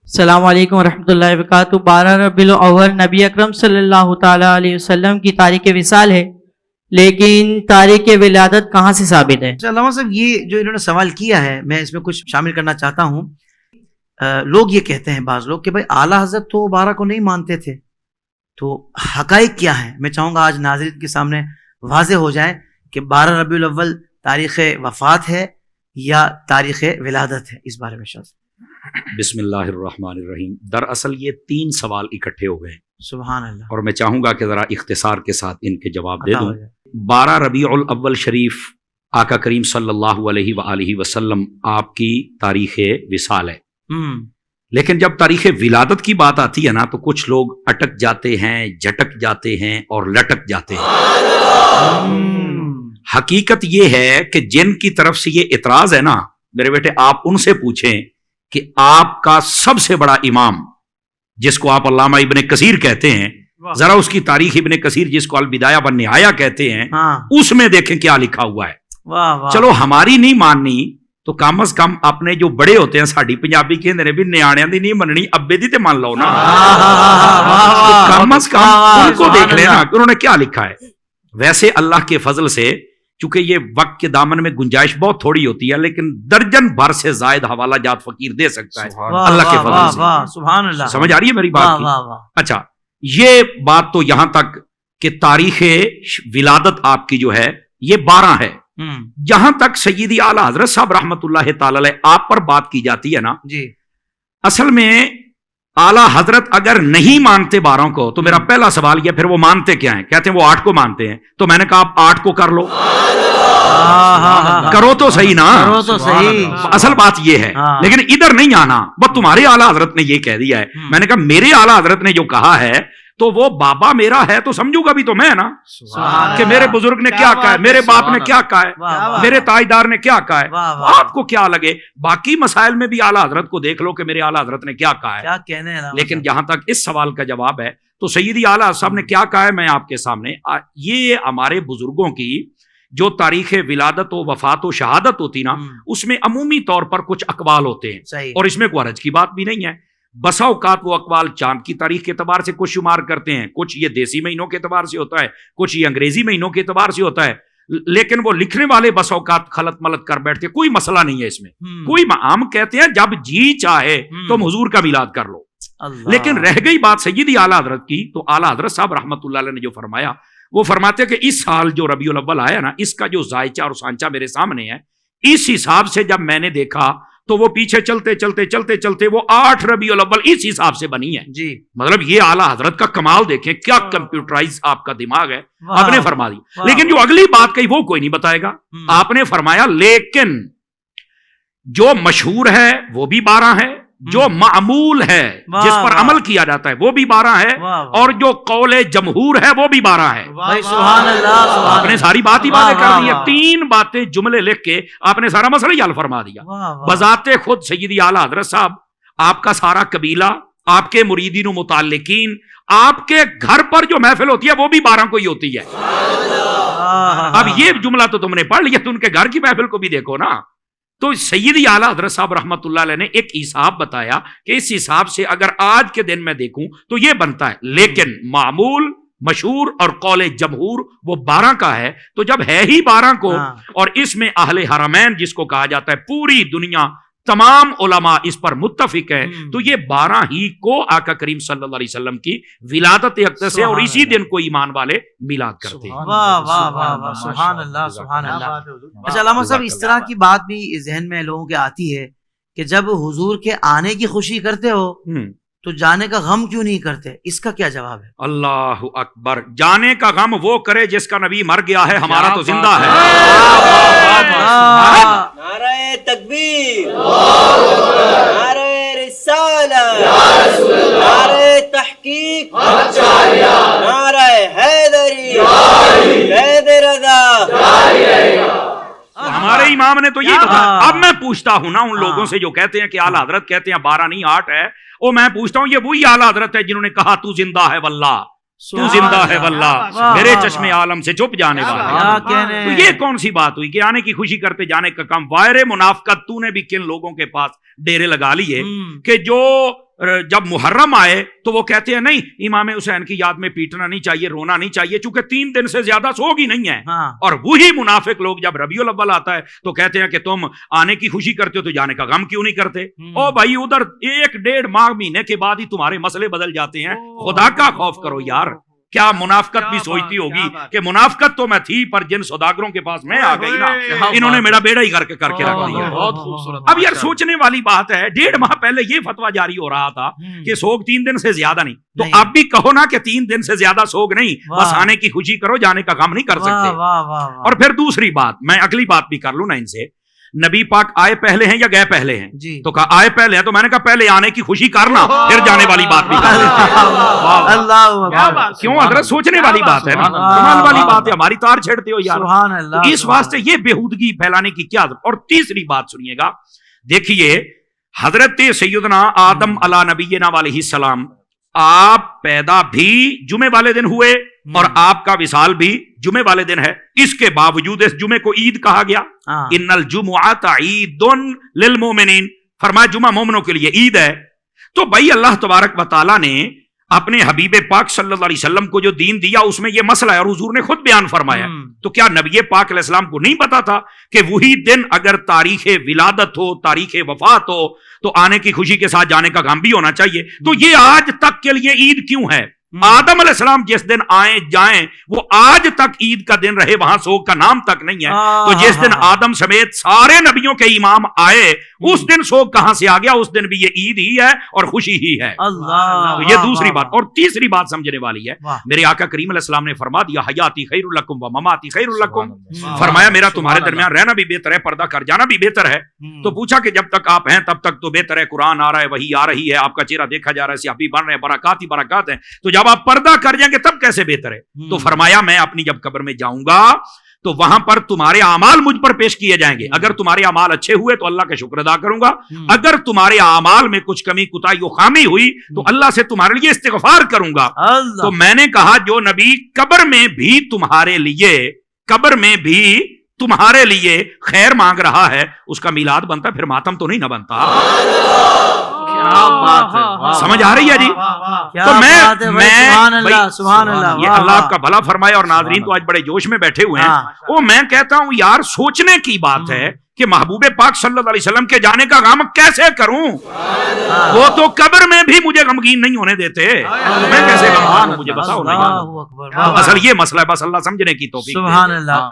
السلام علیکم ورحمۃ اللہ وبرکاتہ۔ 12 ربیع الاول نبی اکرم صلی اللہ تعالیٰ علیہ وسلم کی تاریخ وصال ہے، لیکن تاریخ ولادت کہاں سے ثابت ہے؟ علامہ صاحب یہ جو انہوں نے سوال کیا ہے میں اس میں کچھ شامل کرنا چاہتا ہوں۔ لوگ یہ کہتے ہیں بعض لوگ کہ بھائی اعلیٰ حضرت تو 12 کو نہیں مانتے تھے، تو حقائق کیا ہیں؟ میں چاہوں گا آج ناظرین کے سامنے واضح ہو جائے کہ 12 ربیع الاول تاریخ وفات ہے یا تاریخ ولادت ہے، اس بارے میں شاذ۔ بسم اللہ الرحمن الرحیم۔ دراصل یہ 3 سوال اکٹھے ہو گئے ہیں، سبحان اللہ، اور میں چاہوں گا کہ ذرا اختصار کے ساتھ ان کے جواب دے عطا دوں۔ ہو جائے۔ 12 ربیع الاول شریف آقا کریم صلی اللہ علیہ وآلہ وسلم آپ کی تاریخ وصال ہے، لیکن جب تاریخ ولادت کی بات آتی ہے نا تو کچھ لوگ اٹک جاتے ہیں، جھٹک جاتے ہیں اور لٹک جاتے ہیں۔ حقیقت یہ ہے کہ جن کی طرف سے یہ اعتراض ہے نا، میرے بیٹے آپ ان سے پوچھیں کہ آپ کا سب سے بڑا امام جس کو آپ علامہ ابن کثیر کہتے ہیں، ذرا اس کی تاریخ ابن کثیر جس کو البدایہ والنہایہ کہتے ہیں، اس میں دیکھیں کیا لکھا ہوا ہے۔ چلو ہماری نہیں ماننی تو کم از کم اپنے جو بڑے ہوتے ہیں، ساڈی پنجابی کہندے نے بھی نیاڑیاں دی نہیں مننی، ابے دی تے مان لو نا، کم از کم ان کو دیکھ لینا کہ انہوں نے کیا لکھا ہے۔ ویسے اللہ کے فضل سے چونکہ یہ وقت کے دامن میں گنجائش بہت تھوڑی ہوتی ہے، لیکن درجن بھر سے زائد حوالہ جات فقیر دے سکتا ہے اللہ کے فضل سے۔ سبحان اللہ، سمجھ آ رہی ہے میری بات کی؟ اچھا، یہ بات تو یہاں تک کہ تاریخ ولادت آپ کی جو ہے یہ 12 ہے۔ جہاں تک سیدی اعلیٰ حضرت صاحب رحمت اللہ تعالی علیہ آپ پر بات کی جاتی ہے نا، جی اصل میں اعلیٰ حضرت اگر نہیں مانتے 12 کو تو میرا پہلا سوال یہ، پھر وہ مانتے کیا ہیں؟ کہتے ہیں وہ 8 کو مانتے ہیں، تو میں نے کہا آپ 8 کو کر لو، کرو تو صحیح نا، کرو تو صحیح۔ اصل بات یہ ہے، لیکن ادھر نہیں آنا، وہ تمہارے اعلیٰ حضرت نے یہ کہہ دیا ہے۔ میں نے کہا میرے اعلیٰ حضرت نے جو کہا ہے تو وہ بابا میرا ہے تو سمجھوں گا بھی تو میں نا، کہ میرے بزرگ نے کیا کہا ہے، میرے باپ نے کیا کہا ہے، میرے تاجدار نے کیا کہا ہے، آپ کو کیا لگے باقی مسائل میں بھی اعلیٰ حضرت کو دیکھ لو کہ میرے اعلیٰ حضرت نے کیا کہا ہے۔ لیکن جہاں تک اس سوال کا جواب ہے تو سیدی اعلیٰ صاحب نے کیا کہا ہے میں آپ کے سامنے، یہ ہمارے بزرگوں کی جو تاریخ ولادت و وفات و شہادت ہوتی نا، اس میں عمومی طور پر کچھ اقوال ہوتے ہیں، اور اس میں کوئی حرج کی بات بھی نہیں ہے۔ بسا اوقات وہ اقوال چاند کی تاریخ کے اعتبار سے کچھ شمار کرتے ہیں، کچھ یہ دیسی مہینوں کے اعتبار سے ہوتا ہے، کچھ یہ انگریزی مہینوں کے اعتبار سے ہوتا ہے، لیکن وہ لکھنے والے بسا اوقات خلط ملط کر بیٹھتے، کوئی مسئلہ نہیں ہے اس میں، کوئی ہم کہتے ہیں جب جی چاہے تم حضور کا میلاد کر لو۔ لیکن رہ گئی بات سیدی اعلیٰ حضرت کی، تو اعلیٰ حضرت صاحب رحمت اللہ علیہ نے جو فرمایا، وہ فرماتے ہیں کہ اس سال جو ربیع الاول آیا نا، اس کا جو ذائچہ اور سانچہ میرے سامنے ہے، اس حساب سے جب میں نے دیکھا تو وہ پیچھے چلتے چلتے چلتے چلتے وہ 8 ربیع الاول اس حساب سے بنی ہے۔ جی مطلب یہ اعلیٰ حضرت کا کمال دیکھیں، کیا کمپیوٹرائز آپ کا دماغ ہے، آپ نے فرما دی۔ لیکن جو اگلی بات کہی وہ کوئی نہیں بتائے گا، آپ نے فرمایا لیکن جو مشہور ہے وہ بھی 12 ہے، جو معمول ہے جس پر عمل کیا جاتا ہے وہ بھی 12 ہے، اور جو قول جمہور ہے وہ بھی 12 ہے۔ سبحان اللہ، آپ نے ساری بات ہی باتیں کر دی ہے، 3 باتیں جملے لکھ کے آپ نے سارا مسئلہ ہی حل فرما دیا۔ بذات خود سیدی اعلیٰ حضرت صاحب، آپ کا سارا قبیلہ، آپ کے مریدین و متعلقین، آپ کے گھر پر جو محفل ہوتی ہے وہ بھی 12 کو ہی ہوتی ہے۔ اب یہ جملہ تو تم نے پڑھ لیا، تو ان کے گھر کی محفل کو بھی دیکھو نا۔ تو سیدی اعلیٰ حضرت صاحب رحمت اللہ علیہ نے ایک حساب بتایا کہ اس حساب سے اگر آج کے دن میں دیکھوں تو یہ بنتا ہے، لیکن معمول، مشہور اور قول جمہور وہ 12 کا ہے۔ تو جب ہے ہی 12 کو، اور اس میں اہل حرمین جس کو کہا جاتا ہے، پوری دنیا تمام علماء اس پر متفق ہے، تو یہ 12 ہی کو آقا کریم صلی اللہ علیہ وسلم کی ولادت اقدس ہے، اور اسی دن کو ایمان والے میلاد کرتے ہیں۔ واہ واہ واہ واہ، سبحان اللہ سبحان اللہ۔ اچھا علامہ صاحب، اس طرح کی بات بھی ذہن میں لوگوں کے آتی ہے کہ جب حضور کے آنے کی خوشی کرتے ہو تو جانے کا غم کیوں نہیں کرتے، اس کا کیا جواب ہے؟ اللہ اکبر، جانے کا غم وہ کرے جس کا نبی مر گیا ہے، ہمارا تو زندہ ہے۔ نعرہ تکبیر، نعرہ رسالت، نعرہ تحقیق، نعرہ حیدری، حیدر رضا۔ ہمارے امام نے تو یہ کہا۔ اب میں پوچھتا ہوں نا ان لوگوں سے جو کہتے ہیں کہ اعلیٰ حضرت کہتے ہیں 12 نہیں 8 ہے، وہ میں پوچھتا ہوں یہ وہی اعلیٰ حضرت ہے جنہوں نے کہا تو زندہ ہے واللہ، تو زندہ ہے واللہ، میرے چشم عالم سے چھپ جانے والا۔ تو یہ کون سی بات ہوئی کہ آنے کی خوشی کرتے جانے کا کم؟ وائر منافقت تو نے بھی کن لوگوں کے پاس ڈیرے لگا لیے کہ جو جب محرم آئے تو وہ کہتے ہیں نہیں امام حسین کی یاد میں پیٹنا نہیں چاہیے، رونا نہیں چاہیے، چونکہ 3 دن سے زیادہ سوگ ہی نہیں ہے. اور وہی منافق لوگ جب ربیع الاول آتا ہے تو کہتے ہیں کہ تم آنے کی خوشی کرتے ہو تو جانے کا غم کیوں نہیں کرتے؟ او بھائی ادھر 1-1.5 ماہ مہینے کے بعد ہی تمہارے مسئلے بدل جاتے ہیں. خدا کا خوف کرو یار. کیا منافقت بھی سوچتی ہوگی کہ منافقت تو میں تھی پر جن سوداگروں کے پاس میں آ گئی نا انہوں نے میرا بیڑا ہی کر کے رکھ دیا. بہت خوبصورت. اب یار سوچنے والی بات ہے، 1.5 ماہ پہلے یہ فتویٰ جاری ہو رہا تھا کہ سوگ 3 دن سے زیادہ نہیں، تو اب بھی کہو نا کہ 3 دن سے زیادہ سوگ نہیں، بس آنے کی خوشی کرو، جانے کا غم نہیں کر سکتے. اور پھر دوسری بات، میں اگلی بات بھی کر لوں نا ان سے، نبی پاک آئے پہلے ہیں یا گئے پہلے ہیں؟ جی تو کہا آئے پہلے ہیں، تو میں نے کہا پہلے آنے کی خوشی کرنا پھر جانے والی بات بھی کرنا. اللہ کیوں حضرت سوچنے والی بات ہے نا، کمال والی بات ہے، ہماری تار چھیڑتے ہو یار. سبحان اللہ. اس واسطے یہ بےہودگی پھیلانے کی کیا ضرورت. اور تیسری بات سنیے گا، دیکھیے حضرت سیدنا آدم علی نبینا علیہ السلام آپ پیدا بھی جمعے والے دن ہوئے اور آپ کا وصال بھی جمعے والے دن ہے، اس کے باوجود اس جمعے کو عید کہا گیا. ان الجمعۃ عید للمؤمنین، فرمایا جمعہ مومنوں کے لیے عید ہے. تو بھائی اللہ تبارک و تعالیٰ نے اپنے حبیب پاک صلی اللہ علیہ وسلم کو جو دین دیا اس میں یہ مسئلہ ہے اور حضور نے خود بیان فرمایا. تو کیا نبی پاک علیہ السلام کو نہیں پتا تھا کہ وہی دن اگر تاریخ ولادت ہو، تاریخ وفات ہو، تو آنے کی خوشی کے ساتھ جانے کا غم بھی ہونا چاہیے؟ تو یہ آج تک کے لیے عید کیوں ہے؟ آدم علیہ السلام جس دن آئیں جائیں وہ آج تک عید کا دن رہے، وہاں سوگ کا نام تک نہیں ہے. تو جس دن آدم سمیت سارے نبیوں کے امام آئے اس دن سوگ کہاں سے آ گیا؟ اس دن بھی یہ عید ہی ہے اور خوشی ہی ہے. اللہ. تو یہ دوسری بات. اور تیسری بات سمجھنے والی ہے، میرے آقا کریم علیہ السلام نے فرما دیا حیاتی خیر لکم و مماتی خیر لکم، فرمایا میرا تمہارے درمیان رہنا بھی بہتر ہے، پردہ کر جانا بھی بہتر ہے. تو پوچھا کہ جب تک آپ ہیں تب تک تو بہتر ہے، قرآن آ رہا ہے، وحی آ رہی ہے، آپ کا چہرہ دیکھا جا رہا ہے، صحابی بن رہے ہیں، برکات ہی برکات ہیں، تو جب آپ پردہ کر جائیں گے تب کیسے بہتر ہے؟ تو فرمایا میں اپنی جب قبر میں جاؤں گا تو وہاں پر تمہارے اعمال مجھ پر پیش کیے جائیں گے. اگر تمہارے اعمال اچھے ہوئے تو اللہ کا شکر ادا کروں گا، اگر تمہارے اعمال میں کچھ کمی کوتاہی و خامی ہوئی تو اللہ سے تمہارے لیے استغفار کروں گا. تو میں نے کہا جو نبی قبر میں بھی تمہارے لیے خیر مانگ رہا ہے اس کا میلاد بنتا، پھر ماتم تو نہیں نہ بنتا. سمجھ آ رہی ہے جی؟ تو سبحان اللہ. یہ اللہ آپ کا بھلا فرمائے. اور ناظرین تو آج بڑے جوش میں بیٹھے ہوئے ہیں. وہ میں کہتا ہوں یار سوچنے کی بات ہے کہ محبوب پاک صلی اللہ علیہ وسلم کے جانے کا غم کیسے کروں؟ وہ تو قبر میں بھی مجھے غمگین نہیں ہونے دیتے، میں کیسے غمگین ہوں؟ مجھے بتاؤ نا. اصل یہ مسئلہ ہے، بس اللہ سمجھنے کی توفیق. سبحان اللہ.